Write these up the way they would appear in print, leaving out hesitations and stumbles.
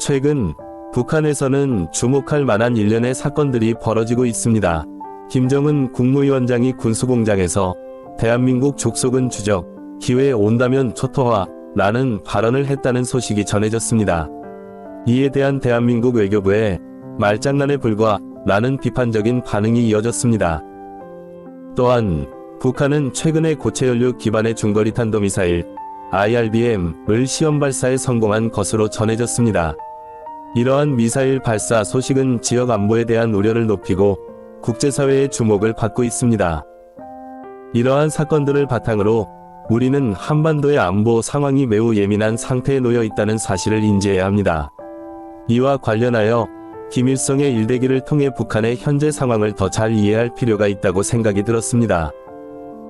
최근 북한에서는 주목할 만한 일련의 사건들이 벌어지고 있습니다. 김정은 국무위원장이 군수공장에서 대한민국 족속은 주적, 기회 온다면 초토화라는 발언을 했다는 소식이 전해졌습니다. 이에 대한 대한민국 외교부의 말장난에 불과라는 비판적인 반응이 이어졌습니다. 또한 북한은 최근에 고체연료 기반의 중거리 탄도미사일 IRBM을 시험 발사에 성공한 것으로 전해졌습니다. 이러한 미사일 발사 소식은 지역 안보에 대한 우려를 높이고 국제사회의 주목을 받고 있습니다. 이러한 사건들을 바탕으로 우리는 한반도의 안보 상황이 매우 예민한 상태에 놓여 있다는 사실을 인지해야 합니다. 이와 관련하여 김일성의 일대기를 통해 북한의 현재 상황을 더 잘 이해할 필요가 있다고 생각이 들었습니다.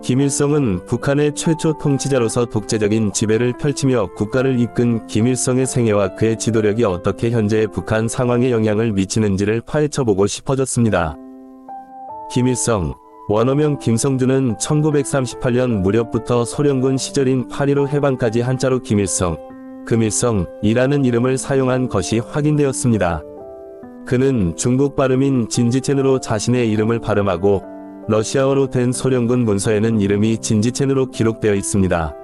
김일성은 북한의 최초 통치자로서 독재적인 지배를 펼치며 국가를 이끈 김일성의 생애와 그의 지도력이 어떻게 현재의 북한 상황에 영향을 미치는지를 파헤쳐보고 싶어졌습니다. 김일성, 원어명 김성준은 1938년 무렵부터 소련군 시절인 8.15 해방까지 한자로 김일성, 금일성이라는 이름을 사용한 것이 확인되었습니다. 그는 중국 발음인 진지첸으로 자신의 이름을 발음하고 러시아어로 된 소련군 문서에는 이름이 진지첸으로 기록되어 있습니다.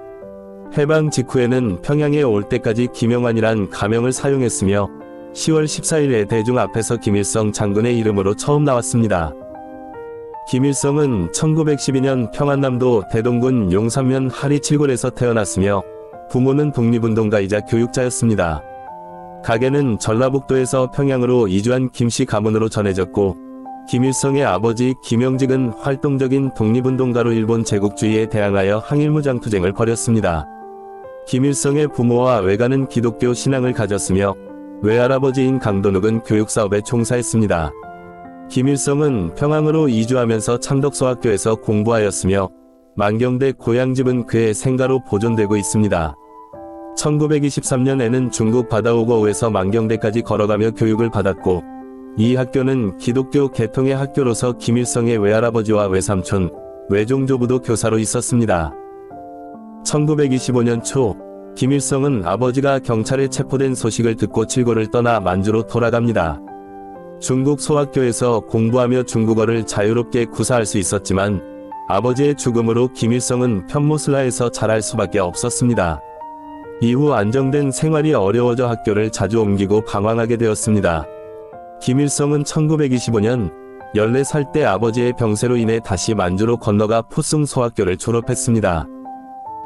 해방 직후에는 평양에 올 때까지 김영환이란 가명을 사용했으며 10월 14일에 대중 앞에서 김일성 장군의 이름으로 처음 나왔습니다. 김일성은 1912년 평안남도 대동군 용산면 하리칠골에서 태어났으며 부모는 독립운동가이자 교육자였습니다. 가게는 전라북도에서 평양으로 이주한 김씨 가문으로 전해졌고 김일성의 아버지 김영직은 활동적인 독립운동가로 일본 제국주의에 대항하여 항일무장투쟁을 벌였습니다. 김일성의 부모와 외가는 기독교 신앙을 가졌으며 외할아버지인 강도눅은 교육사업에 종사했습니다. 김일성은 평양으로 이주하면서 창덕소학교에서 공부하였으며 만경대 고향집은 그의 생가로 보존되고 있습니다. 1923년에는 중국 바다오거우에서 만경대까지 걸어가며 교육을 받았고 이 학교는 기독교 개통의 학교로서 김일성의 외할아버지와 외삼촌, 외종조부도 교사로 있었습니다. 1925년 초 김일성은 아버지가 경찰에 체포된 소식을 듣고 칠고를 떠나 만주로 돌아갑니다. 중국 소학교에서 공부하며 중국어를 자유롭게 구사할 수 있었지만 아버지의 죽음으로 김일성은 편모슬라에서 자랄 수밖에 없었습니다. 이후 안정된 생활이 어려워져 학교를 자주 옮기고 방황하게 되었습니다. 김일성은 1925년 14살 때 아버지의 병세로 인해 다시 만주로 건너가 포승 소학교를 졸업했습니다.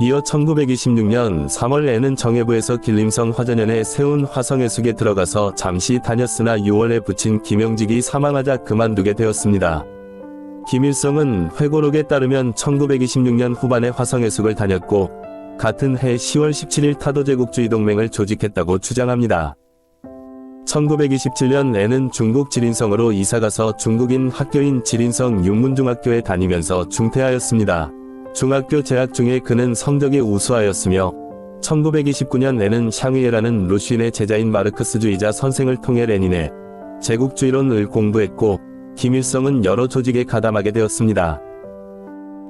이어 1926년 3월에는 정예부에서 길림성 화전연에 세운 화성해숙에 들어가서 잠시 다녔으나 6월에 부친 김영직이 사망하자 그만두게 되었습니다. 김일성은 회고록에 따르면 1926년 후반에 화성해숙을 다녔고 같은 해 10월 17일 타도제국주의동맹을 조직했다고 주장합니다. 1927년에는 중국 지린성으로 이사가서 중국인 학교인 지린성 육문중학교에 다니면서 중퇴하였습니다. 중학교 재학 중에 그는 성적이 우수하였으며 1929년에는 샹위에라는 루슈인의 제자인 마르크스주의자 선생을 통해 레닌의 제국주의론을 공부했고 김일성은 여러 조직에 가담하게 되었습니다.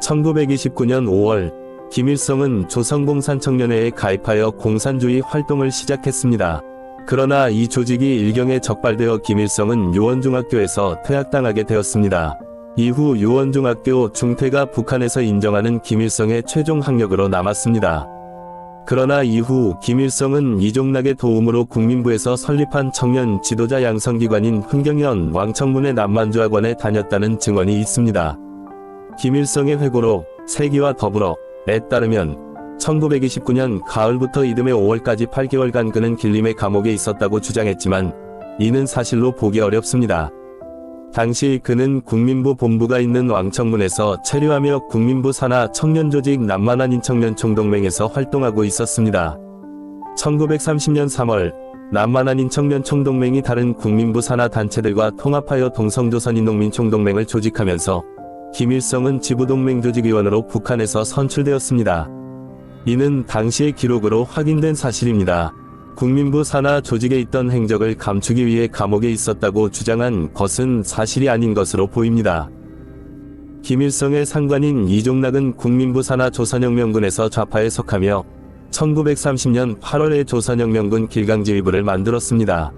1929년 5월 김일성은 조선공산청년회에 가입하여 공산주의 활동을 시작했습니다. 그러나 이 조직이 일경에 적발되어 김일성은 유원중학교에서 퇴학당하게 되었습니다. 이후 유원중학교 중퇴가 북한에서 인정하는 김일성의 최종 학력으로 남았습니다. 그러나 이후 김일성은 이종락의 도움으로 국민부에서 설립한 청년 지도자 양성기관인 흥경현 왕청문회 남만주학원에 다녔다는 증언이 있습니다. 김일성의 회고록 세기와 더불어에 따르면 1929년 가을부터 이듬해 5월까지 8개월간 그는 길림의 감옥에 있었다고 주장했지만 이는 사실로 보기 어렵습니다. 당시 그는 국민부 본부가 있는 왕청문에서 체류하며 국민부 산하 청년조직 남만한인청년총동맹에서 활동하고 있었습니다. 1930년 3월 남만한인청년총동맹이 다른 국민부 산하 단체들과 통합하여 동성조선인농민총동맹을 조직하면서 김일성은 지부동맹 조직위원으로 북한에서 선출되었습니다. 이는 당시의 기록으로 확인된 사실입니다. 국민부 산하 조직에 있던 행적을 감추기 위해 감옥에 있었다고 주장한 것은 사실이 아닌 것으로 보입니다. 김일성의 상관인 이종락은 국민부 산하 조선혁명군에서 좌파에 속하며 1930년 8월에 조선혁명군 길강지휘부를 만들었습니다.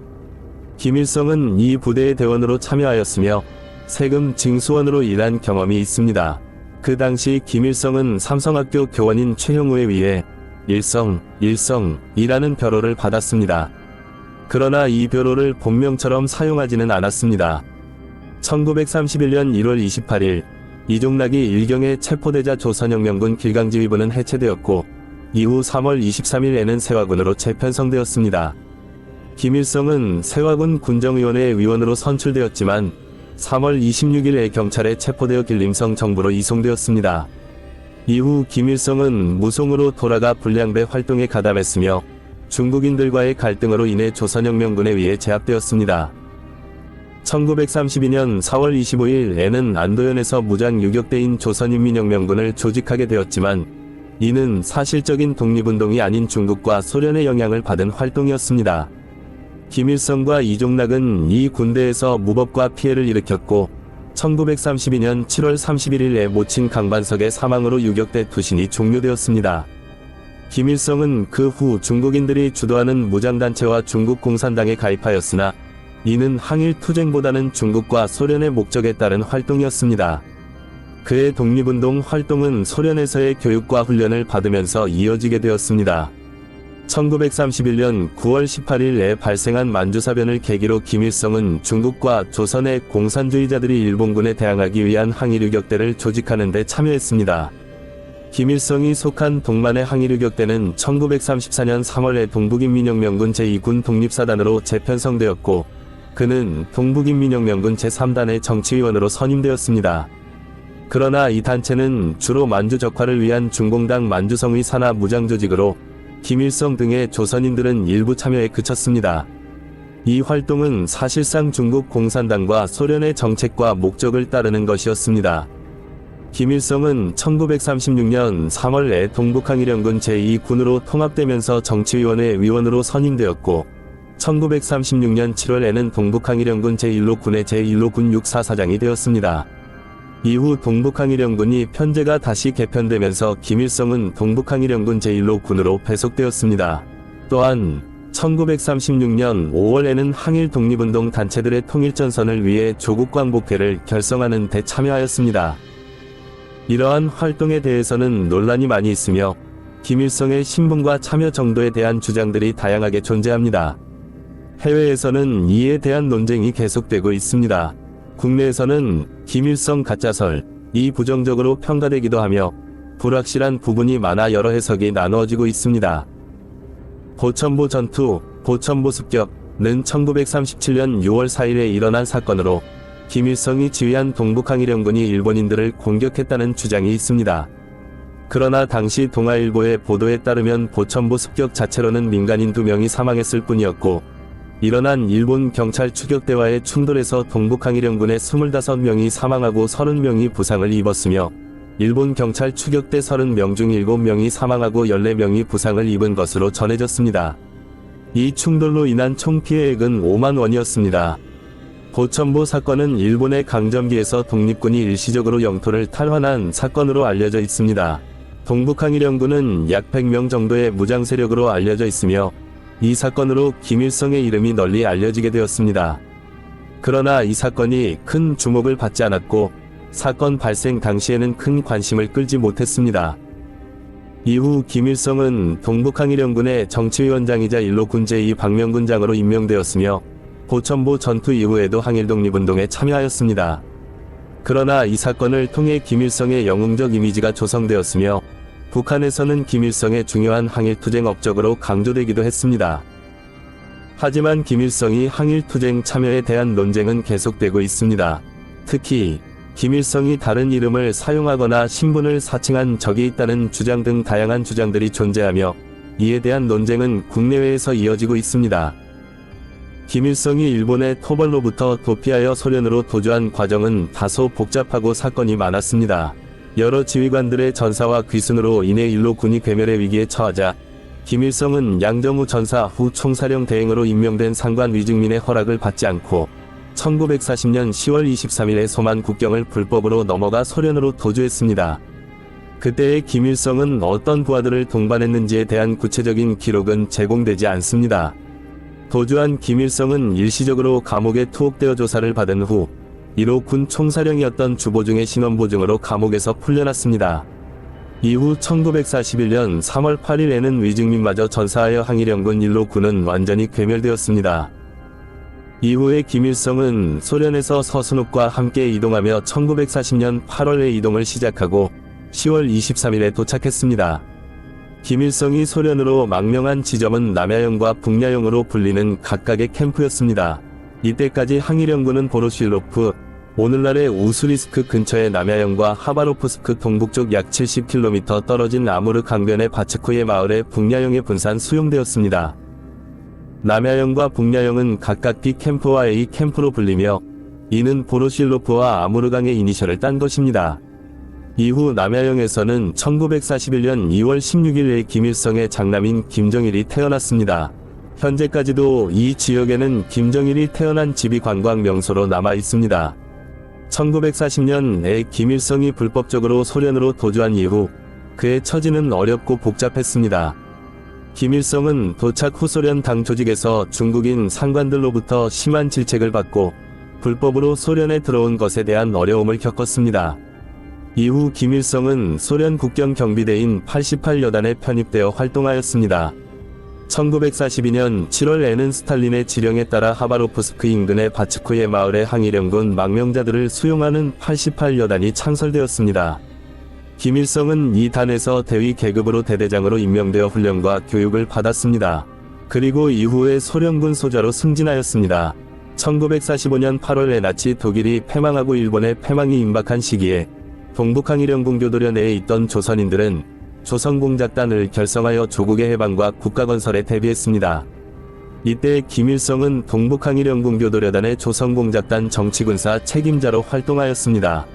김일성은 이 부대의 대원으로 참여하였으며 세금 징수원으로 일한 경험이 있습니다. 그 당시 김일성은 삼성학교 교원인 최형우에 의해 일성이라는 벼로를 받았습니다. 그러나 이 벼로를 본명처럼 사용하지는 않았습니다. 1931년 1월 28일 이종락이 일경에 체포되자 조선혁명군 길강지휘부는 해체되었고 이후 3월 23일에는 세화군으로 재편성되었습니다. 김일성은 세화군 군정위원회 위원으로 선출되었지만 3월 26일에 경찰에 체포되어 길림성 정부로 이송되었습니다. 이후 김일성은 무송으로 돌아가 불량배 활동에 가담했으며 중국인들과의 갈등으로 인해 조선혁명군에 의해 제압되었습니다. 1932년 4월 25일에는 안도현에서 무장 유격대인 조선인민혁명군을 조직하게 되었지만 이는 사실적인 독립운동이 아닌 중국과 소련의 영향을 받은 활동이었습니다. 김일성과 이종락은 이 군대에서 무법과 피해를 일으켰고 1932년 7월 31일에 모친 강반석의 사망으로 유격대 투신이 종료되었습니다. 김일성은 그 후 중국인들이 주도하는 무장단체와 중국 공산당에 가입하였으나 이는 항일 투쟁보다는 중국과 소련의 목적에 따른 활동이었습니다. 그의 독립운동 활동은 소련에서의 교육과 훈련을 받으면서 이어지게 되었습니다. 1931년 9월 18일에 발생한 만주사변을 계기로 김일성은 중국과 조선의 공산주의자들이 일본군에 대항하기 위한 항일유격대를 조직하는 데 참여했습니다. 김일성이 속한 동만의 항일유격대는 1934년 3월에 동북인민혁명군 제2군 독립사단으로 재편성되었고 그는 동북인민혁명군 제3단의 정치위원으로 선임되었습니다. 그러나 이 단체는 주로 만주 적화를 위한 중공당 만주성의 산하 무장조직으로 김일성 등의 조선인들은 일부 참여에 그쳤습니다. 이 활동은 사실상 중국 공산당과 소련의 정책과 목적을 따르는 것이었습니다. 김일성은 1936년 3월에 동북항일연군 제2군으로 통합되면서 정치위원회 위원으로 선임되었고 1936년 7월에는 동북항일연군 제1로 군의 제1로 군 육사사장이 되었습니다. 이후 동북항일연군이 편제가 다시 개편되면서 김일성은 동북항일연군 제1로 군으로 배속되었습니다. 또한 1936년 5월에는 항일 독립운동 단체들의 통일전선을 위해 조국광복회를 결성하는 데 참여하였습니다. 이러한 활동에 대해서는 논란이 많이 있으며 김일성의 신분과 참여 정도에 대한 주장들이 다양하게 존재합니다. 해외에서는 이에 대한 논쟁이 계속되고 있습니다. 국내에서는 김일성 가짜설이 부정적으로 평가되기도 하며 불확실한 부분이 많아 여러 해석이 나누어지고 있습니다. 보천보 전투, 보천보 습격은 1937년 6월 4일에 일어난 사건으로 김일성이 지휘한 동북항일연군이 일본인들을 공격했다는 주장이 있습니다. 그러나 당시 동아일보의 보도에 따르면 보천보 습격 자체로는 민간인 2명이 사망했을 뿐이었고 일어난 일본 경찰 추격대와의 충돌에서 동북항일연군의 25명이 사망하고 30명이 부상을 입었으며 일본 경찰 추격대 30명 중 7명이 사망하고 14명이 부상을 입은 것으로 전해졌습니다. 이 충돌로 인한 총피해액은 5만 원이었습니다. 보천보 사건은 일본의 강점기에서 독립군이 일시적으로 영토를 탈환한 사건으로 알려져 있습니다. 동북항일연군은 약 100명 정도의 무장 세력으로 알려져 있으며 이 사건으로 김일성의 이름이 널리 알려지게 되었습니다. 그러나 이 사건이 큰 주목을 받지 않았고 사건 발생 당시에는 큰 관심을 끌지 못했습니다. 이후 김일성은 동북항일연군의 정치위원장이자 1로 군 제2 방면군장으로 임명되었으며 보천보 전투 이후에도 항일독립운동에 참여하였습니다. 그러나 이 사건을 통해 김일성의 영웅적 이미지가 조성되었으며 북한에서는 김일성의 중요한 항일투쟁 업적으로 강조되기도 했습니다. 하지만 김일성이 항일투쟁 참여에 대한 논쟁은 계속되고 있습니다. 특히 김일성이 다른 이름을 사용하거나 신분을 사칭한 적이 있다는 주장 등 다양한 주장들이 존재하며 이에 대한 논쟁은 국내외에서 이어지고 있습니다. 김일성이 일본의 토벌로부터 도피하여 소련으로 도주한 과정은 다소 복잡하고 사건이 많았습니다. 여러 지휘관들의 전사와 귀순으로 인해 1로 군이 괴멸의 위기에 처하자 김일성은 양정우 전사 후 총사령 대행으로 임명된 상관 위증민의 허락을 받지 않고 1940년 10월 23일에 소만 국경을 불법으로 넘어가 소련으로 도주했습니다. 그때의 김일성은 어떤 부하들을 동반했는지에 대한 구체적인 기록은 제공되지 않습니다. 도주한 김일성은 일시적으로 감옥에 투옥되어 조사를 받은 후 1호 군 총사령이었던 주보중의 신원보증으로 감옥에서 풀려났습니다. 이후 1941년 3월 8일에는 위증민마저 전사하여 항일연군 1호 군은 완전히 괴멸되었습니다. 이후에 김일성은 소련에서 서순욱과 함께 이동하며 1940년 8월에 이동을 시작하고 10월 23일에 도착했습니다. 김일성이 소련으로 망명한 지점은 남야영과 북야영으로 불리는 각각의 캠프였습니다. 이때까지 항일연군은 보로실로프, 오늘날의 우수리스크 근처의 남야영과 하바로프스크 동북쪽 약 70km 떨어진 아무르 강변의 바츠코예 마을의 북야영에 분산 수용되었습니다. 남야영과 북야영은 각각 B 캠프와 A 캠프로 불리며 이는 보로실로프와 아무르강의 이니셜을 딴 것입니다. 이후 남야영에서는 1941년 2월 16일에 김일성의 장남인 김정일이 태어났습니다. 현재까지도 이 지역에는 김정일이 태어난 집이 관광 명소로 남아 있습니다. 1940년에 김일성이 불법적으로 소련으로 도주한 이후 그의 처지는 어렵고 복잡했습니다. 김일성은 도착 후 소련 당 조직에서 중국인 상관들로부터 심한 질책을 받고 불법으로 소련에 들어온 것에 대한 어려움을 겪었습니다. 이후 김일성은 소련 국경 경비대인 88여단에 편입되어 활동하였습니다. 1942년 7월에는 스탈린의 지령에 따라 하바로프스크 인근의 바츠코예 마을의 항일연군 망명자들을 수용하는 88여단이 창설되었습니다. 김일성은 이 단에서 대위 계급으로 대대장으로 임명되어 훈련과 교육을 받았습니다. 그리고 이후에 소련군 소자로 승진하였습니다. 1945년 8월에 나치 독일이 패망하고 일본의 패망이 임박한 시기에 동북항일연군 교도련 내에 있던 조선인들은 조선공작단을 결성하여 조국의 해방과 국가건설에 대비했습니다. 이때 김일성은 동북항일연군 교도려단의 조선공작단 정치군사 책임자로 활동하였습니다.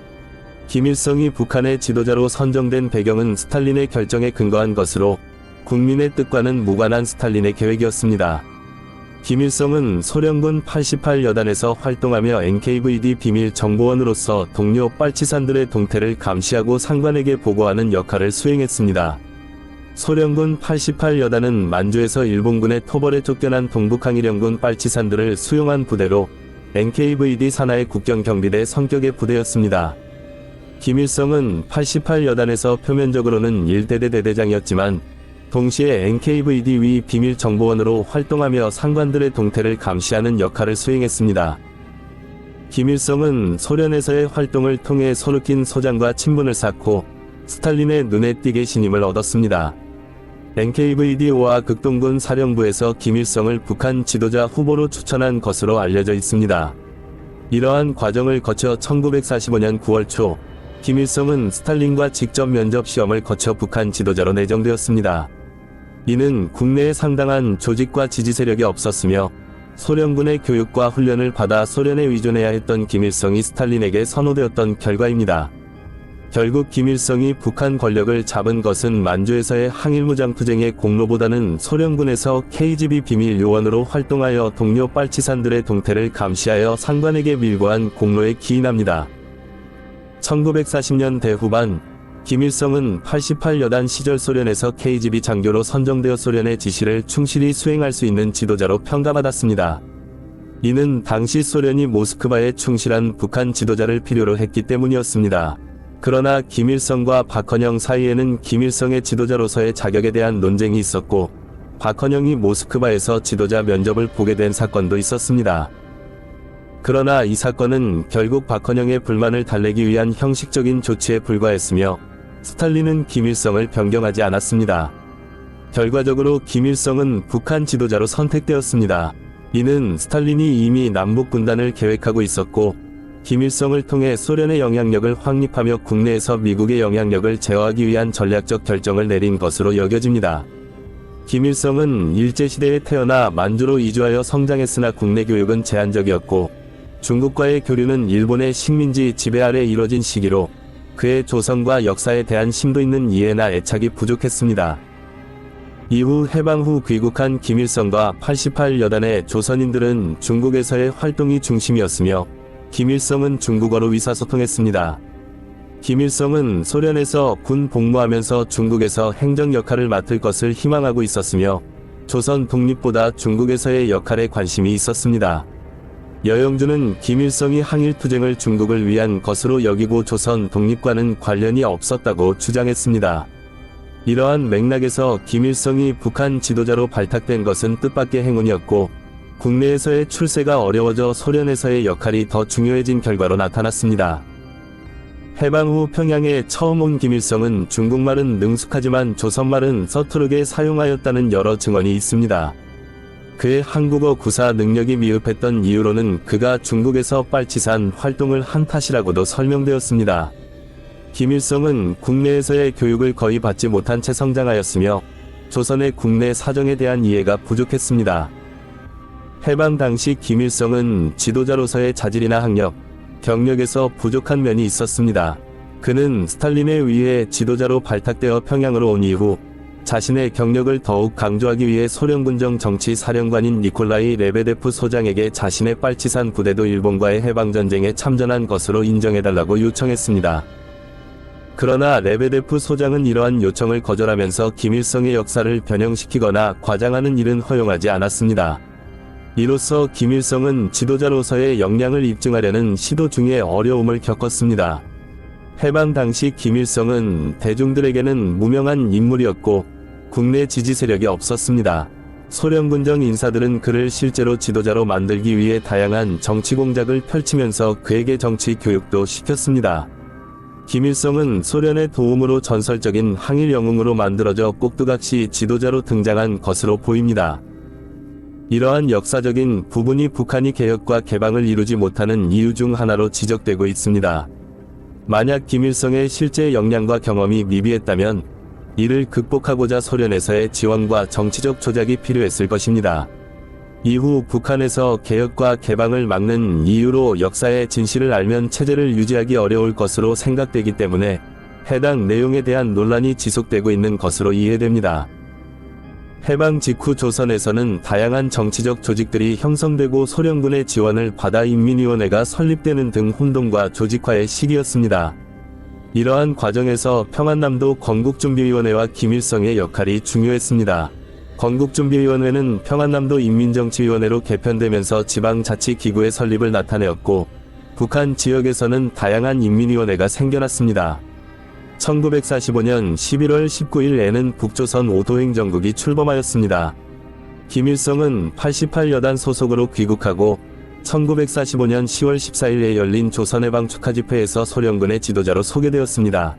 김일성이 북한의 지도자로 선정된 배경은 스탈린의 결정에 근거한 것으로 국민의 뜻과는 무관한 스탈린의 계획이었습니다. 김일성은 소련군 88여단에서 활동하며 NKVD 비밀 정보원으로서 동료 빨치산들의 동태를 감시하고 상관에게 보고하는 역할을 수행했습니다. 소련군 88여단은 만주에서 일본군의 토벌에 쫓겨난 동북항일연군 빨치산들을 수용한 부대로 NKVD 산하의 국경경비대 성격의 부대였습니다. 김일성은 88여단에서 표면적으로는 1대대 대대장이었지만 동시에 NKVD 위 비밀정보원으로 활동하며 상관들의 동태를 감시하는 역할을 수행했습니다. 김일성은 소련에서의 활동을 통해 소르킨 소장과 친분을 쌓고 스탈린의 눈에 띄게 신임을 얻었습니다. NKVD-5와 극동군 사령부에서 김일성을 북한 지도자 후보로 추천한 것으로 알려져 있습니다. 이러한 과정을 거쳐 1945년 9월 초 김일성은 스탈린과 직접 면접 시험을 거쳐 북한 지도자로 내정되었습니다. 이는 국내에 상당한 조직과 지지 세력이 없었으며 소련군의 교육과 훈련을 받아 소련에 의존해야 했던 김일성이 스탈린에게 선호되었던 결과입니다. 결국 김일성이 북한 권력을 잡은 것은 만주에서의 항일무장투쟁의 공로보다는 소련군에서 KGB 비밀 요원으로 활동하여 동료 빨치산들의 동태를 감시하여 상관에게 밀고한 공로에 기인합니다. 1940년대 후반 김일성은 88여단 시절 소련에서 KGB 장교로 선정되어 소련의 지시를 충실히 수행할 수 있는 지도자로 평가받았습니다. 이는 당시 소련이 모스크바에 충실한 북한 지도자를 필요로 했기 때문이었습니다. 그러나 김일성과 박헌영 사이에는 김일성의 지도자로서의 자격에 대한 논쟁이 있었고 박헌영이 모스크바에서 지도자 면접을 보게 된 사건도 있었습니다. 그러나 이 사건은 결국 박헌영의 불만을 달래기 위한 형식적인 조치에 불과했으며 스탈린은 김일성을 변경하지 않았습니다. 결과적으로 김일성은 북한 지도자로 선택되었습니다. 이는 스탈린이 이미 남북분단을 계획하고 있었고 김일성을 통해 소련의 영향력을 확립하며 국내에서 미국의 영향력을 제어하기 위한 전략적 결정을 내린 것으로 여겨집니다. 김일성은 일제시대에 태어나 만주로 이주하여 성장했으나 국내 교육은 제한적이었고 중국과의 교류는 일본의 식민지 지배 아래 이뤄진 시기로 그의 조선과 역사에 대한 심도 있는 이해나 애착이 부족했습니다. 이후 해방 후 귀국한 김일성과 88여단의 조선인들은 중국에서의 활동이 중심이었으며 김일성은 중국어로 의사소통했습니다. 김일성은 소련에서 군 복무하면서 중국에서 행정 역할을 맡을 것을 희망하고 있었으며 조선 독립보다 중국에서의 역할에 관심이 있었습니다. 여영주는 김일성이 항일투쟁을 중국을 위한 것으로 여기고 조선 독립과는 관련이 없었다고 주장했습니다. 이러한 맥락에서 김일성이 북한 지도자로 발탁된 것은 뜻밖의 행운이었고 국내에서의 출세가 어려워져 소련에서의 역할이 더 중요해진 결과로 나타났습니다. 해방 후 평양에 처음 온 김일성은 중국말은 능숙하지만 조선말은 서투르게 사용하였다는 여러 증언이 있습니다. 그의 한국어 구사 능력이 미흡했던 이유로는 그가 중국에서 빨치산 활동을 한 탓이라고도 설명되었습니다. 김일성은 국내에서의 교육을 거의 받지 못한 채 성장하였으며 조선의 국내 사정에 대한 이해가 부족했습니다. 해방 당시 김일성은 지도자로서의 자질이나 학력, 경력에서 부족한 면이 있었습니다. 그는 스탈린에 의해 지도자로 발탁되어 평양으로 온 이후 자신의 경력을 더욱 강조하기 위해 소련군정 정치사령관인 니콜라이 레베데프 소장에게 자신의 빨치산 부대도 일본과의 해방전쟁에 참전한 것으로 인정해달라고 요청했습니다. 그러나 레베데프 소장은 이러한 요청을 거절하면서 김일성의 역사를 변형시키거나 과장하는 일은 허용하지 않았습니다. 이로써 김일성은 지도자로서의 역량을 입증하려는 시도 중에 어려움을 겪었습니다. 해방 당시 김일성은 대중들에게는 무명한 인물이었고 국내 지지 세력이 없었습니다. 소련군정 인사들은 그를 실제로 지도자로 만들기 위해 다양한 정치 공작을 펼치면서 그에게 정치 교육도 시켰습니다. 김일성은 소련의 도움으로 전설적인 항일 영웅으로 만들어져 꼭두각시 지도자로 등장한 것으로 보입니다. 이러한 역사적인 부분이 북한이 개혁과 개방을 이루지 못하는 이유 중 하나로 지적되고 있습니다. 만약 김일성의 실제 역량과 경험이 미비했다면 이를 극복하고자 소련에서의 지원과 정치적 조작이 필요했을 것입니다. 이후 북한에서 개혁과 개방을 막는 이유로 역사의 진실을 알면 체제를 유지하기 어려울 것으로 생각되기 때문에 해당 내용에 대한 논란이 지속되고 있는 것으로 이해됩니다. 해방 직후 조선에서는 다양한 정치적 조직들이 형성되고 소련군의 지원을 받아 인민위원회가 설립되는 등 혼동과 조직화의 시기였습니다. 이러한 과정에서 평안남도 건국준비위원회와 김일성의 역할이 중요했습니다. 건국준비위원회는 평안남도 인민정치위원회로 개편되면서 지방자치기구의 설립을 나타내었고 북한 지역에서는 다양한 인민위원회가 생겨났습니다. 1945년 11월 19일에는 북조선 5도 행정국이 출범하였습니다. 김일성은 88여단 소속으로 귀국하고 1945년 10월 14일에 열린 조선해방 축하집회에서 소련군의 지도자로 소개되었습니다.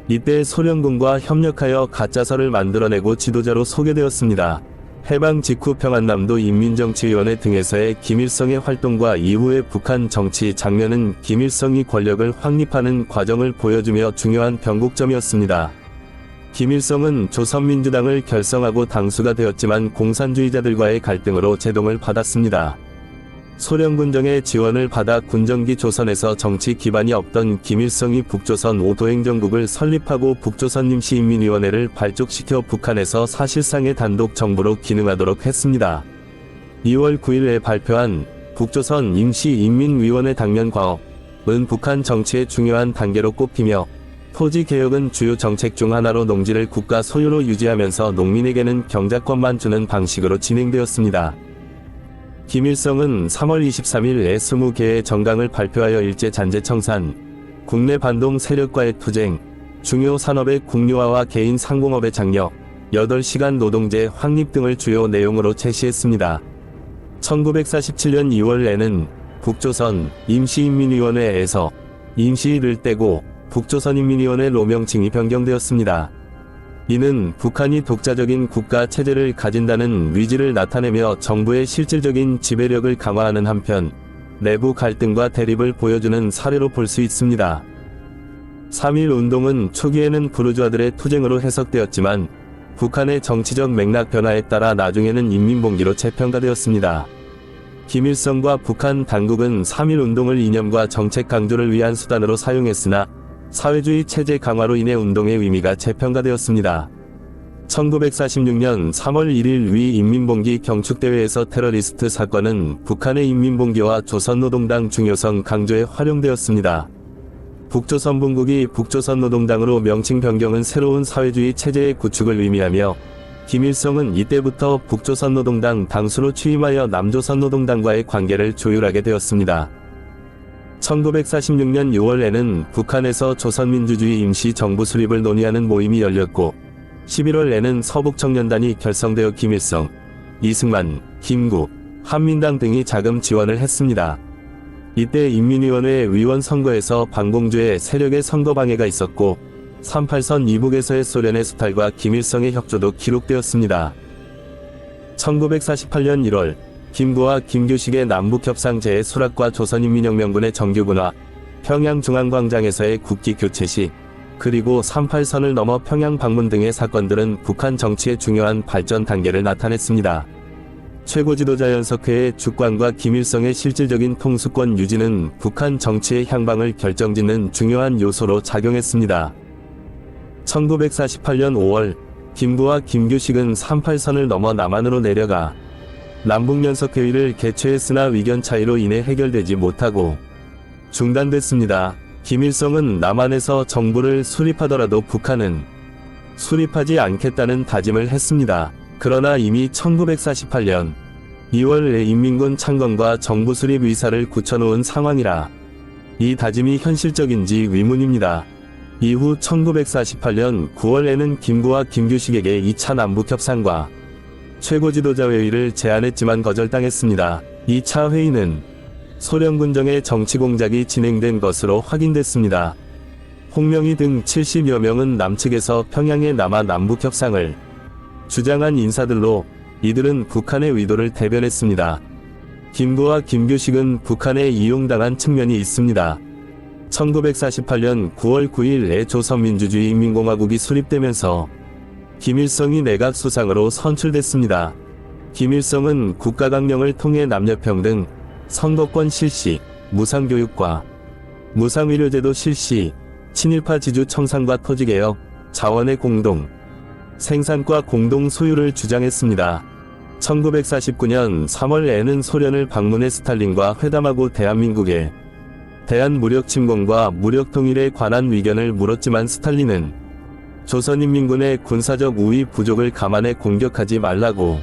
이때 소련군과 협력하여 가짜설을 만들어내고 지도자로 소개되었습니다. 해방 직후 평안남도 인민정치위원회 등에서의 김일성의 활동과 이후의 북한 정치 장면은 김일성이 권력을 확립하는 과정을 보여주며 중요한 변곡점이었습니다. 김일성은 조선민주당을 결성하고 당수가 되었지만 공산주의자들과의 갈등으로 제동을 받았습니다. 소련군정의 지원을 받아 군정기 조선에서 정치 기반이 없던 김일성이 북조선 5도 행정국을 설립하고 북조선 임시인민위원회를 발족시켜 북한에서 사실상의 단독 정부로 기능하도록 했습니다. 2월 9일에 발표한 북조선 임시인민위원회 당면 과업은 북한 정치의 중요한 단계로 꼽히며 토지개혁은 주요 정책 중 하나로 농지를 국가 소유로 유지하면서 농민에게는 경작권만 주는 방식으로 진행되었습니다. 김일성은 3월 23일에 20개의 정강을 발표하여 일제잔재 청산, 국내 반동 세력과의 투쟁, 중요 산업의 국유화와 개인 상공업의 장려, 8시간 노동제 확립 등을 주요 내용으로 제시했습니다. 1947년 2월에는 북조선 임시인민위원회에서 임시를 떼고 북조선인민위원회로 명칭이 변경되었습니다. 이는 북한이 독자적인 국가 체제를 가진다는 의지를 나타내며 정부의 실질적인 지배력을 강화하는 한편 내부 갈등과 대립을 보여주는 사례로 볼 수 있습니다. 3.1 운동은 초기에는 부르주아들의 투쟁으로 해석되었지만 북한의 정치적 맥락 변화에 따라 나중에는 인민봉기로 재평가되었습니다. 김일성과 북한 당국은 3.1 운동을 이념과 정책 강조를 위한 수단으로 사용했으나 사회주의 체제 강화로 인해 운동의 의미가 재평가되었습니다. 1946년 3월 1일 위 인민봉기 경축대회에서 테러리스트 사건은 북한의 인민봉기와 조선노동당 중요성 강조에 활용되었습니다. 북조선분국이 북조선노동당으로 명칭 변경은 새로운 사회주의 체제의 구축을 의미하며 김일성은 이때부터 북조선노동당 당수로 취임하여 남조선노동당과의 관계를 조율하게 되었습니다. 1946년 6월에는 북한에서 조선민주주의 임시정부 수립을 논의하는 모임이 열렸고 11월에는 서북청년단이 결성되어 김일성, 이승만, 김구, 한민당 등이 자금 지원을 했습니다. 이때 인민위원회 위원 선거에서 반공주의 세력의 선거 방해가 있었고 38선 이북에서의 소련의 수탈과 김일성의 협조도 기록되었습니다. 1948년 1월 김구와 김규식의 남북협상 재수락과 조선인민혁명군의 정규군화, 평양중앙광장에서의 국기 교체 시, 그리고 38선을 넘어 평양 방문 등의 사건들은 북한 정치의 중요한 발전 단계를 나타냈습니다. 최고 지도자 연석회의 죽광과 김일성의 실질적인 통수권 유지는 북한 정치의 향방을 결정짓는 중요한 요소로 작용했습니다. 1948년 5월 김구와 김규식은 38선을 넘어 남한으로 내려가 남북연석회의를 개최했으나 의견 차이로 인해 해결되지 못하고 중단됐습니다. 김일성은 남한에서 정부를 수립하더라도 북한은 수립하지 않겠다는 다짐을 했습니다. 그러나 이미 1948년 2월에 인민군 창건과 정부 수립 의사를 굳혀놓은 상황이라 이 다짐이 현실적인지 의문입니다. 이후 1948년 9월에는 김구와 김규식에게 2차 남북협상과 최고 지도자 회의를 제안했지만 거절당했습니다. 2차 회의는 소련 군정의 정치 공작이 진행된 것으로 확인됐습니다. 홍명희 등 70여 명은 남측에서 평양에 남아 남북협상을 주장한 인사들로 이들은 북한의 의도를 대변했습니다. 김구와 김규식은 북한에 이용당한 측면이 있습니다. 1948년 9월 9일에 조선민주주의인민공화국이 수립되면서 김일성이 내각 수상으로 선출됐습니다. 김일성은 국가강령을 통해 남녀평등, 선거권 실시, 무상교육과 무상의료제도 실시, 친일파 지주 청산과 토지개혁, 자원의 공동 생산과 공동 소유를 주장했습니다. 1949년 3월에는 소련을 방문해 스탈린과 회담하고 대한민국에 대한 무력 침공과 무력 통일에 관한 의견을 물었지만 스탈린은 조선인민군의 군사적 우위 부족을 감안해 공격하지 말라고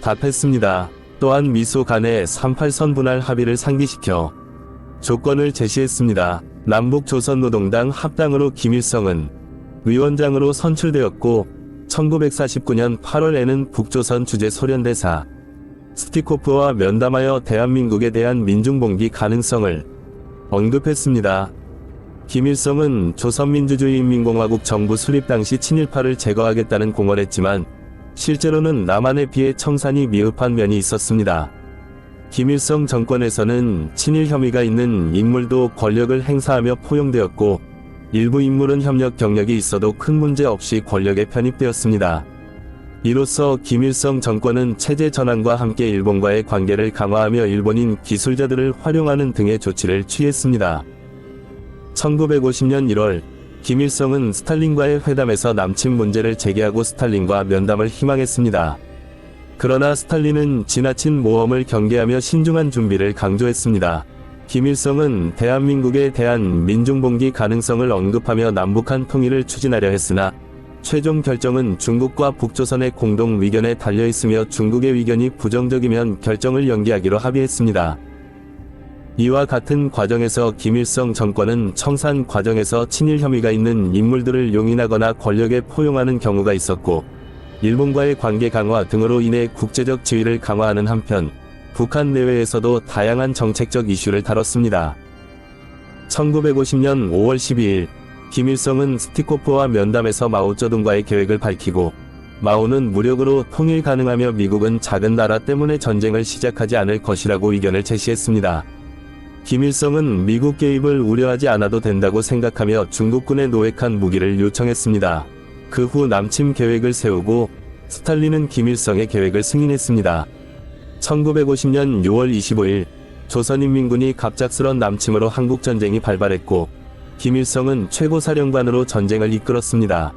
답했습니다. 또한 미소 간의 38선 분할 합의를 상기시켜 조건을 제시했습니다. 남북조선노동당 합당으로 김일성은 위원장으로 선출되었고 1949년 8월에는 북조선 주재 소련대사 스티코프와 면담하여 대한민국에 대한 민중봉기 가능성을 언급했습니다. 김일성은 조선민주주의인민공화국 정부 수립 당시 친일파를 제거하겠다는 공언했지만 실제로는 남한에 비해 청산이 미흡한 면이 있었습니다. 김일성 정권에서는 친일 혐의가 있는 인물도 권력을 행사하며 포용되었고 일부 인물은 협력 경력이 있어도 큰 문제 없이 권력에 편입되었습니다. 이로써 김일성 정권은 체제 전환과 함께 일본과의 관계를 강화하며 일본인 기술자들을 활용하는 등의 조치를 취했습니다. 1950년 1월 김일성은 스탈린과의 회담에서 남침 문제를 제기하고 스탈린과 면담을 희망했습니다. 그러나 스탈린은 지나친 모험을 경계하며 신중한 준비를 강조했습니다. 김일성은 대한민국에 대한 민중봉기 가능성을 언급하며 남북한 통일을 추진하려 했으나 최종 결정은 중국과 북조선의 공동 의견에 달려있으며 중국의 의견이 부정적이면 결정을 연기하기로 합의했습니다. 이와 같은 과정에서 김일성 정권은 청산 과정에서 친일 혐의가 있는 인물들을 용인하거나 권력에 포용하는 경우가 있었고 일본과의 관계 강화 등으로 인해 국제적 지위를 강화하는 한편 북한 내외에서도 다양한 정책적 이슈를 다뤘습니다. 1950년 5월 12일 김일성은 스티코프와 면담에서 마오쩌둥과의 계획을 밝히고 마오는 무력으로 통일 가능하며 미국은 작은 나라 때문에 전쟁을 시작하지 않을 것이라고 의견을 제시했습니다. 김일성은 미국 개입을 우려하지 않아도 된다고 생각하며 중국군의 노획한 무기를 요청했습니다. 그 후 남침 계획을 세우고 스탈린은 김일성의 계획을 승인했습니다. 1950년 6월 25일 조선인민군이 갑작스런 남침으로 한국전쟁이 발발했고 김일성은 최고사령관으로 전쟁을 이끌었습니다.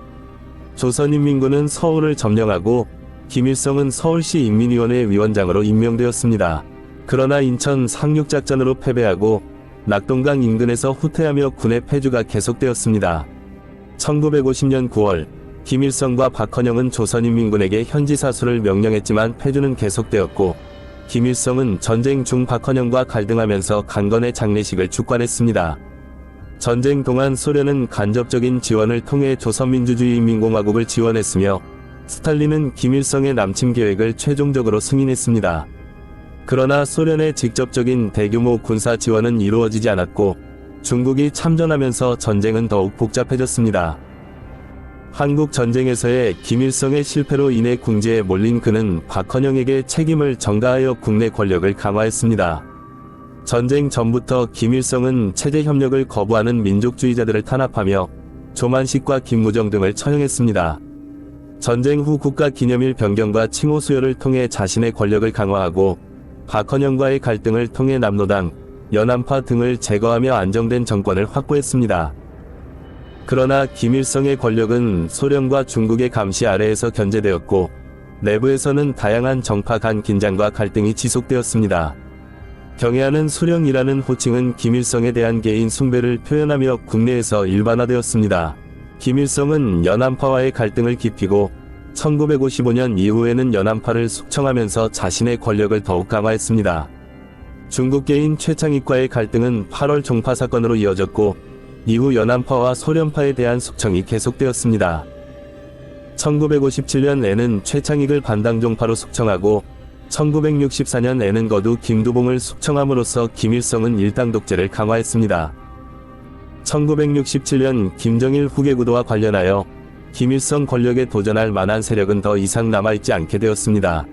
조선인민군은 서울을 점령하고 김일성은 서울시 인민위원회 위원장으로 임명되었습니다. 그러나 인천 상륙작전으로 패배하고 낙동강 인근에서 후퇴하며 군의 패주가 계속되었습니다. 1950년 9월 김일성과 박헌영은 조선인민군에게 현지 사수를 명령했지만 패주는 계속되었고 김일성은 전쟁 중 박헌영과 갈등하면서 강건의 장례식을 주관했습니다. 전쟁 동안 소련은 간접적인 지원을 통해 조선민주주의인민공화국을 지원했으며 스탈린은 김일성의 남침 계획을 최종적으로 승인했습니다. 그러나 소련의 직접적인 대규모 군사 지원은 이루어지지 않았고 중국이 참전하면서 전쟁은 더욱 복잡해졌습니다. 한국 전쟁에서의 김일성의 실패로 인해 궁지에 몰린 그는 박헌영에게 책임을 전가하여 국내 권력을 강화했습니다. 전쟁 전부터 김일성은 체제 협력을 거부하는 민족주의자들을 탄압하며 조만식과 김무정 등을 처형했습니다. 전쟁 후 국가 기념일 변경과 칭호 수여를 통해 자신의 권력을 강화하고 박헌영과의 갈등을 통해 남로당, 연안파 등을 제거하며 안정된 정권을 확보했습니다. 그러나 김일성의 권력은 소련과 중국의 감시 아래에서 견제되었고 내부에서는 다양한 정파 간 긴장과 갈등이 지속되었습니다. 경애하는 수령이라는 호칭은 김일성에 대한 개인 숭배를 표현하며 국내에서 일반화되었습니다. 김일성은 연안파와의 갈등을 깊이고 1955년 이후에는 연안파를 숙청하면서 자신의 권력을 더욱 강화했습니다. 중국계인 최창익과의 갈등은 8월 종파 사건으로 이어졌고 이후 연안파와 소련파에 대한 숙청이 계속되었습니다. 1957년에는 최창익을 반당종파로 숙청하고 1964년에는 거두 김두봉을 숙청함으로써 김일성은 일당 독재를 강화했습니다. 1967년 김정일 후계구도와 관련하여 김일성 권력에 도전할 만한 세력은 더 이상 남아있지 않게 되었습니다.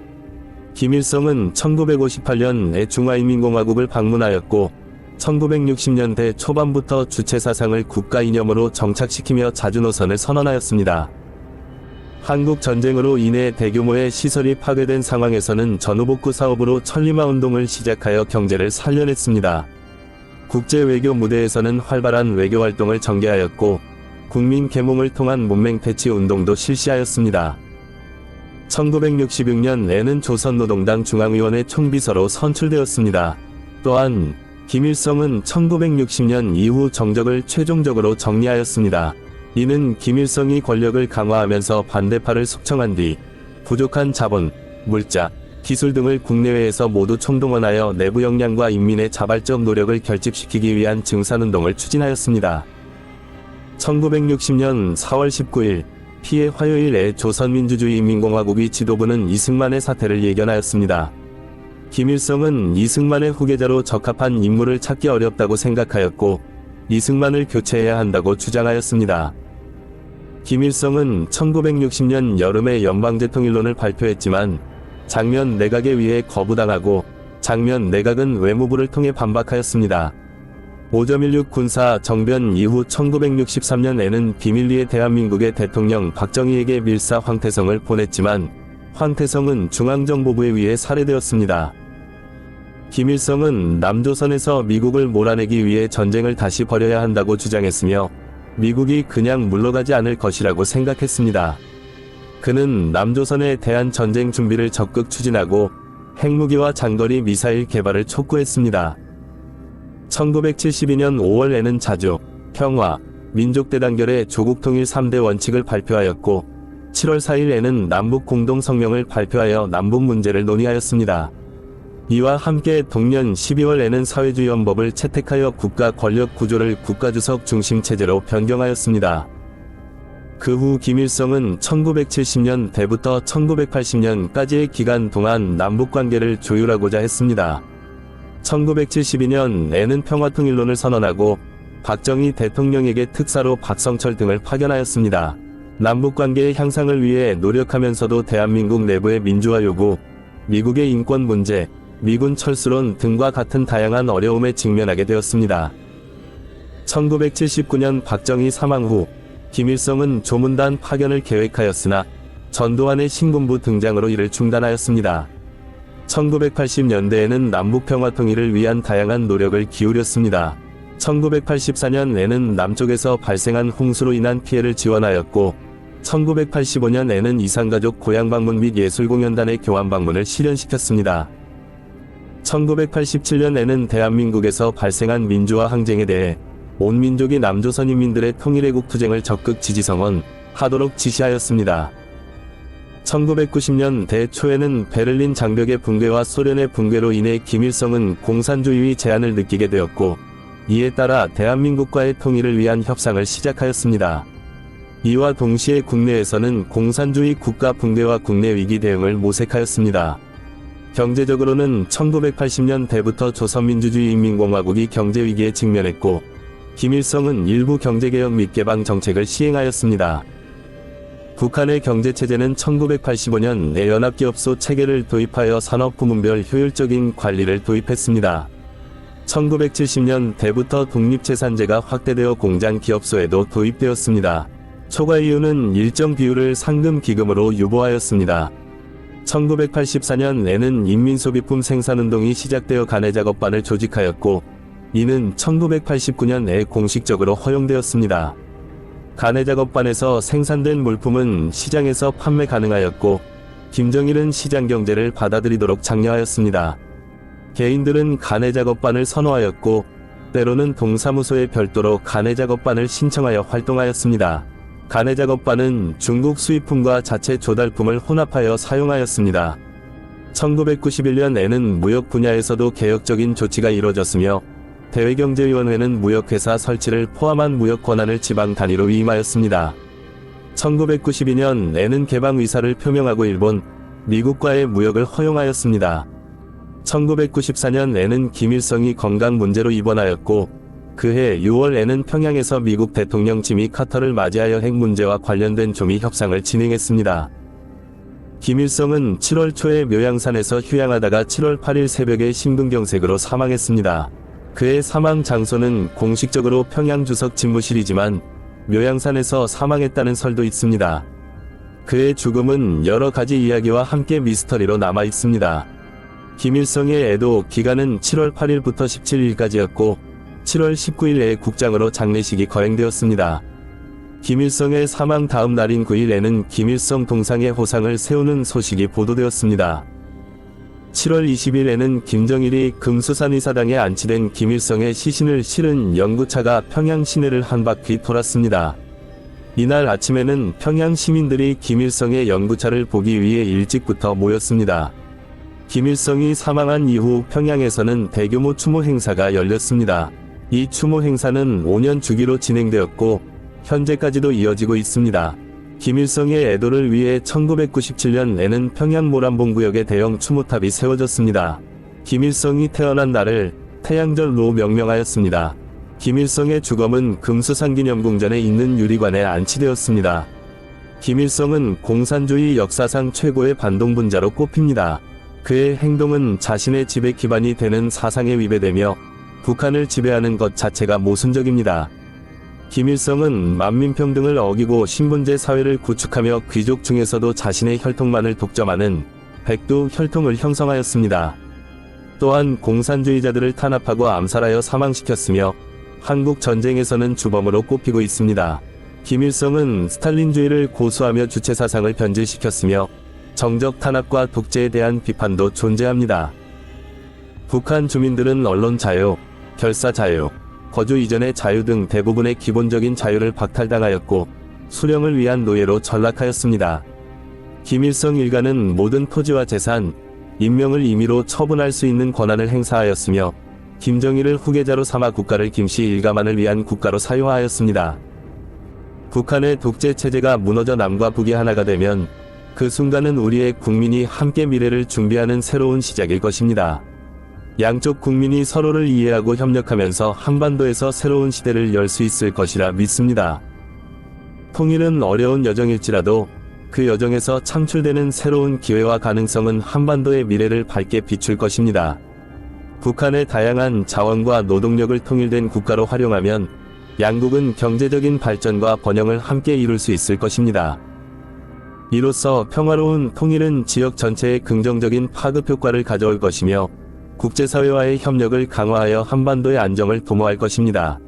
김일성은 1958년에 중화인민공화국을 방문하였고 1960년대 초반부터 주체사상을 국가 이념으로 정착시키며 자주노선을 선언하였습니다. 한국 전쟁으로 인해 대규모의 시설이 파괴된 상황에서는 전후복구 사업으로 천리마운동을 시작하여 경제를 살려냈습니다. 국제외교 무대에서는 활발한 외교활동을 전개하였고 국민 계몽을 통한 문맹퇴치 운동도 실시하였습니다. 1966년에는 조선노동당 중앙위원회 총비서로 선출되었습니다. 또한 김일성은 1960년 이후 정적을 최종적으로 정리하였습니다. 이는 김일성이 권력을 강화하면서 반대파를 숙청한 뒤 부족한 자본, 물자, 기술 등을 국내외에서 모두 총동원하여 내부 역량과 인민의 자발적 노력을 결집시키기 위한 증산운동을 추진하였습니다. 1960년 4월 19일 피해 화요일에 조선민주주의인민공화국의 지도부는 이승만의 사퇴를 예견하였습니다. 김일성은 이승만의 후계자로 적합한 인물을 찾기 어렵다고 생각하였고 이승만을 교체해야 한다고 주장하였습니다. 김일성은 1960년 여름에 연방제통일론을 발표했지만 장면 내각에 의해 거부당하고 장면 내각은 외무부를 통해 반박하였습니다. 5.16 군사 정변 이후 1963년에는 비밀리에 대한민국의 대통령 박정희에게 밀사 황태성을 보냈지만 황태성은 중앙정보부에 의해 살해되었습니다. 김일성은 남조선에서 미국을 몰아내기 위해 전쟁을 다시 벌여야 한다고 주장했으며 미국이 그냥 물러가지 않을 것이라고 생각했습니다. 그는 남조선에 대한 전쟁 준비를 적극 추진하고 핵무기와 장거리 미사일 개발을 촉구했습니다. 1972년 5월에는 자주, 평화, 민족대단결의 조국통일 3대 원칙을 발표하였고 7월 4일에는 남북공동성명을 발표하여 남북 문제를 논의하였습니다. 이와 함께 동년 12월에는 사회주의헌법을 채택하여 국가 권력 구조를 국가주석 중심 체제로 변경하였습니다. 그 후 김일성은 1970년 대부터 1980년까지의 기간 동안 남북관계를 조율하고자 했습니다. 1972년에는 평화통일론을 선언하고 박정희 대통령에게 특사로 박성철 등을 파견하였습니다. 남북관계의 향상을 위해 노력하면서도 대한민국 내부의 민주화 요구, 미국의 인권 문제, 미군 철수론 등과 같은 다양한 어려움에 직면하게 되었습니다. 1979년 박정희 사망 후 김일성은 조문단 파견을 계획하였으나 전두환의 신군부 등장으로 이를 중단하였습니다. 1980년대에는 남북평화통일을 위한 다양한 노력을 기울였습니다. 1984년에는 남쪽에서 발생한 홍수로 인한 피해를 지원하였고 1985년에는 이산가족 고향방문 및 예술공연단의 교환방문을 실현시켰습니다. 1987년에는 대한민국에서 발생한 민주화 항쟁에 대해 온 민족이 남조선 인민들의 통일애국 투쟁을 적극 지지성원하도록 지시하였습니다. 1990년대 초에는 베를린 장벽의 붕괴와 소련의 붕괴로 인해 김일성은 공산주의 제한을 느끼게 되었고, 이에 따라 대한민국과의 통일을 위한 협상을 시작하였습니다. 이와 동시에 국내에서는 공산주의 국가 붕괴와 국내 위기 대응을 모색하였습니다. 경제적으로는 1980년대부터 조선민주주의인민공화국이 경제위기에 직면했고, 김일성은 일부 경제개혁 및 개방 정책을 시행하였습니다. 북한의 경제체제는 1985년에 연합기업소 체계를 도입하여 산업부문별 효율적인 관리를 도입했습니다. 1970년대부터 독립재산제가 확대되어 공장기업소에도 도입되었습니다. 초과 이유는 일정 비율을 상금기금으로 유보하였습니다. 1984년에는 인민소비품 생산운동이 시작되어 가내작업반을 조직하였고, 이는 1989년에 공식적으로 허용되었습니다. 가내작업반에서 생산된 물품은 시장에서 판매 가능하였고, 김정일은 시장경제를 받아들이도록 장려하였습니다. 개인들은 가내작업반을 선호하였고, 때로는 동사무소에 별도로 가내작업반을 신청하여 활동하였습니다. 가내작업반은 중국 수입품과 자체 조달품을 혼합하여 사용하였습니다. 1991년에는 무역 분야에서도 개혁적인 조치가 이뤄졌으며, 대외경제위원회는 무역회사 설치를 포함한 무역 권한을 지방 단위로 위임하였습니다. 1992년에는 개방 의사를 표명하고 일본, 미국과의 무역을 허용하였습니다. 1994년에는 김일성이 건강 문제로 입원하였고, 그해 6월에는 평양에서 미국 대통령 지미 카터를 맞이하여 핵 문제와 관련된 조미 협상을 진행했습니다. 김일성은 7월 초에 묘양산에서 휴양하다가 7월 8일 새벽에 심근경색으로 사망했습니다. 그의 사망 장소는 공식적으로 평양 주석 집무실이지만 묘양산에서 사망했다는 설도 있습니다. 그의 죽음은 여러 가지 이야기와 함께 미스터리로 남아 있습니다. 김일성의 애도 기간은 7월 8일부터 17일까지였고 7월 19일에 국장으로 장례식이 거행되었습니다. 김일성의 사망 다음 날인 9일에는 김일성 동상의 호상을 세우는 소식이 보도되었습니다. 7월 20일에는 김정일이 금수산 의사당에 안치된 김일성의 시신을 실은 연구차가 평양 시내를 한 바퀴 돌았습니다. 이날 아침에는 평양 시민들이 김일성의 연구차를 보기 위해 일찍부터 모였습니다. 김일성이 사망한 이후 평양에서는 대규모 추모 행사가 열렸습니다. 이 추모 행사는 5년 주기로 진행되었고 현재까지도 이어지고 있습니다. 김일성의 애도를 위해 1997년에는 평양 모란봉구역에 대형 추모탑이 세워졌습니다. 김일성이 태어난 날을 태양절로 명명하였습니다. 김일성의 주검은 금수산기념궁전에 있는 유리관에 안치되었습니다. 김일성은 공산주의 역사상 최고의 반동분자로 꼽힙니다. 그의 행동은 자신의 지배 기반이 되는 사상에 위배되며 북한을 지배하는 것 자체가 모순적입니다. 김일성은 만민평등을 어기고 신분제 사회를 구축하며 귀족 중에서도 자신의 혈통만을 독점하는 백두 혈통을 형성하였습니다. 또한 공산주의자들을 탄압하고 암살하여 사망시켰으며 한국 전쟁에서는 주범으로 꼽히고 있습니다. 김일성은 스탈린주의를 고수하며 주체사상을 변질시켰으며 정적 탄압과 독재에 대한 비판도 존재합니다. 북한 주민들은 언론 자유, 결사 자유, 거주 이전의 자유 등 대부분의 기본적인 자유를 박탈당하였고 수령을 위한 노예로 전락하였습니다. 김일성 일가는 모든 토지와 재산, 인명을 임의로 처분할 수 있는 권한을 행사하였으며 김정일을 후계자로 삼아 국가를 김씨 일가만을 위한 국가로 사유하였습니다. 북한의 독재 체제가 무너져 남과 북이 하나가 되면 그 순간은 우리의 국민이 함께 미래를 준비하는 새로운 시작일 것입니다. 양쪽 국민이 서로를 이해하고 협력하면서 한반도에서 새로운 시대를 열 수 있을 것이라 믿습니다. 통일은 어려운 여정일지라도 그 여정에서 창출되는 새로운 기회와 가능성은 한반도의 미래를 밝게 비출 것입니다. 북한의 다양한 자원과 노동력을 통일된 국가로 활용하면 양국은 경제적인 발전과 번영을 함께 이룰 수 있을 것입니다. 이로써 평화로운 통일은 지역 전체에 긍정적인 파급 효과를 가져올 것이며 국제사회와의 협력을 강화하여 한반도의 안정을 도모할 것입니다.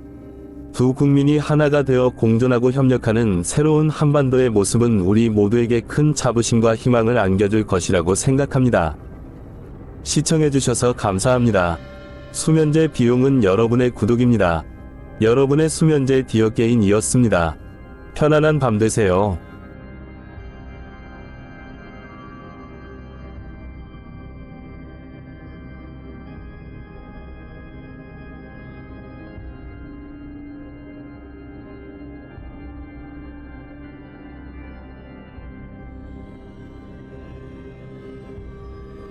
두 국민이 하나가 되어 공존하고 협력하는 새로운 한반도의 모습은 우리 모두에게 큰 자부심과 희망을 안겨줄 것이라고 생각합니다. 시청해주셔서 감사합니다. 수면제 비용은 여러분의 구독입니다. 여러분의 수면제 디어게인이었습니다. 편안한 밤 되세요.